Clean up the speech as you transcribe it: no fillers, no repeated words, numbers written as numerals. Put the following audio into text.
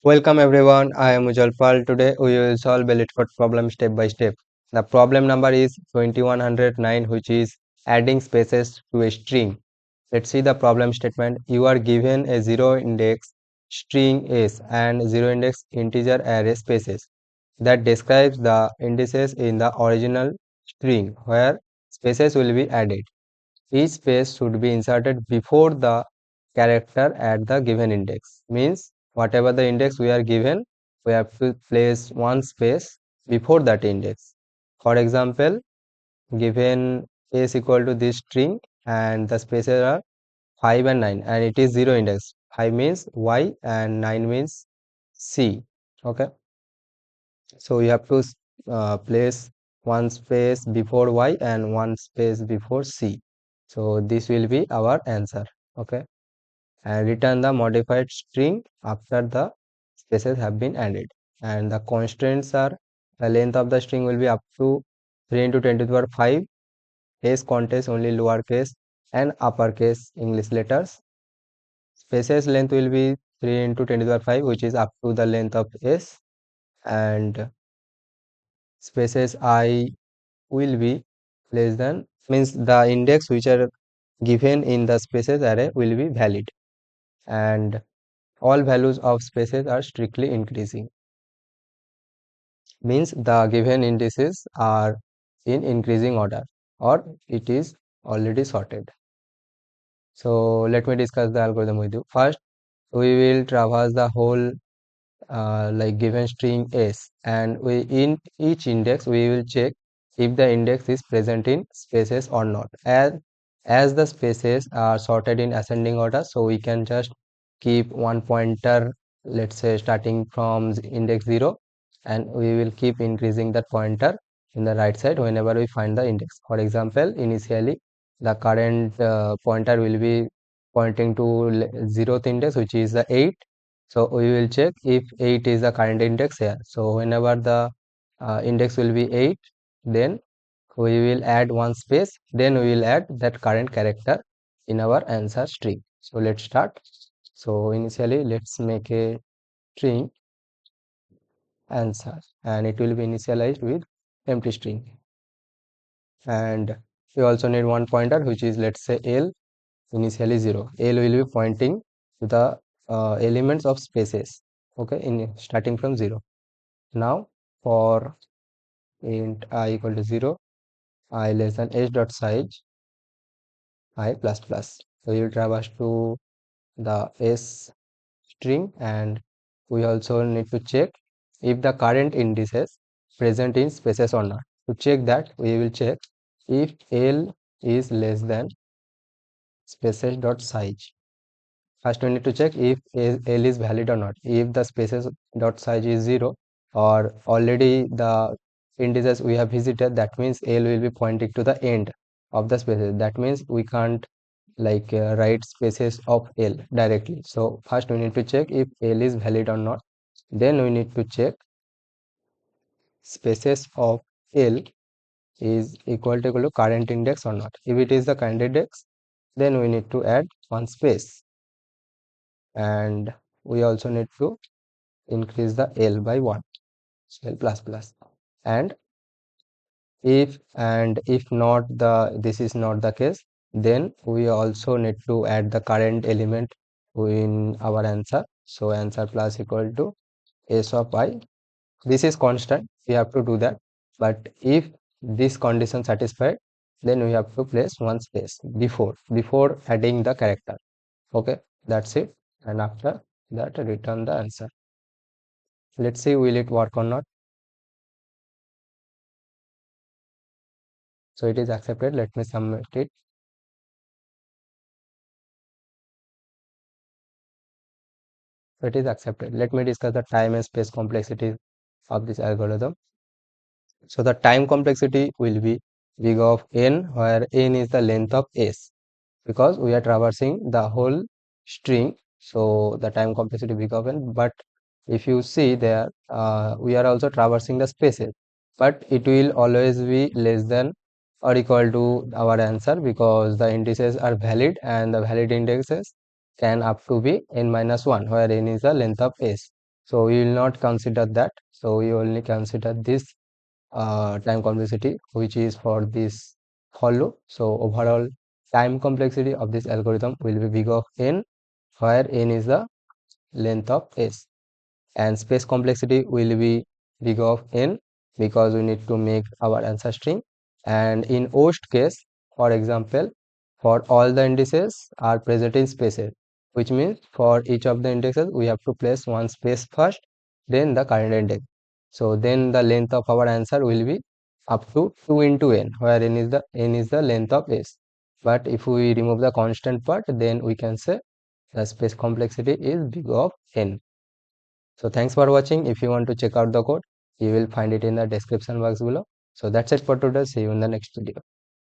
Welcome everyone, I am Ujjwal Pal. Today we will solve a LeetCode problem step by step. The problem number is 2109, which is adding spaces to a string. Let's see the problem statement. You are given a zero index string S and zero index integer array spaces that describes the indices in the original string where spaces will be added. Each space should be inserted before the character at the given index. Means whatever the index we are given, we have to place one space before that index. For example, given a is equal to this string and the spaces are 5 and 9 and it is 0 index. 5 means Y and 9 means C. Okay. So you have to place one space before Y and one space before C. So this will be our answer. Okay. And return the modified string after the spaces have been added. And the constraints are the length of the string will be up to 3 into 10 to the power 5. S contains only lowercase and uppercase English letters. Spaces length will be 3 into 10 to the power 5, which is up to the length of S. And spaces I will be less than, means the index which are given in the spaces array will be valid, and all values of spaces are strictly increasing, means the given indices are in increasing order or it is already sorted. So let me discuss the algorithm with you. First we will traverse the whole like given string S, and we in each index we will check if the index is present in spaces or not. As the spaces are sorted in ascending order, so we can just keep one pointer, let's say starting from index 0, and we will keep increasing that pointer in the right side whenever we find the index. For example, initially the current pointer will be pointing to 0th index, which is the 8. So we will check if 8 is the current index here. So whenever the index will be 8, then we will add one space, then we will add that current character in our answer string. So let's start. So initially let's make a string answer, and it will be initialized with empty string. And we also need one pointer, which is, let's say, L, initially 0. L will be pointing to the elements of spaces, okay, in starting from 0. Now for int I equal to 0, I less than h dot size I plus plus. So you traverse to the s string, and we also need to check if the current indices present in spaces or not. To check that, we will check if L is less than spaces dot size. First we need to check if L is valid or not. If the spaces dot size is 0 or already the indices we have visited, that means L will be pointing to the end of the spaces. That means we can't like write spaces of L directly. So first we need to check if L is valid or not. Then we need to check spaces of L is equal to current index or not. If it is the current index, then we need to add one space, and we also need to increase the L by 1, so L plus plus. And if not the this is not the case, then we also need to add the current element in our answer. So answer plus equal to s of I. This is constant, we have to do that. But if this condition satisfied, then we have to place one space before adding the character. Okay, that's it. And after that, return the answer. Let's see will it work or not. So it is accepted. Let me submit it. So it is accepted. Let me discuss the time and space complexity of this algorithm. So the time complexity will be big of n, where n is the length of s, because we are traversing the whole string. So the time complexity big of n. But if you see there, we are also traversing the spaces, but it will always be less than or equal to our answer, because the indices are valid and the valid indexes can up to be n minus 1, where n is the length of s. So we will not consider that. So we only consider this time complexity, which is for this for loop. So overall time complexity of this algorithm will be big of n, where n is the length of s, and space complexity will be big of n because we need to make our answer string. And in worst case, for example, for all the indices are present in spaces, which means for each of the indexes we have to place one space first, then the current index. So then the length of our answer will be up to 2 into n, where n is the length of s. But if we remove the constant part, then we can say the space complexity is big of n. So thanks for watching. If you want to check out the code, you will find it in the description box below. So that's it for today. See you in the next video.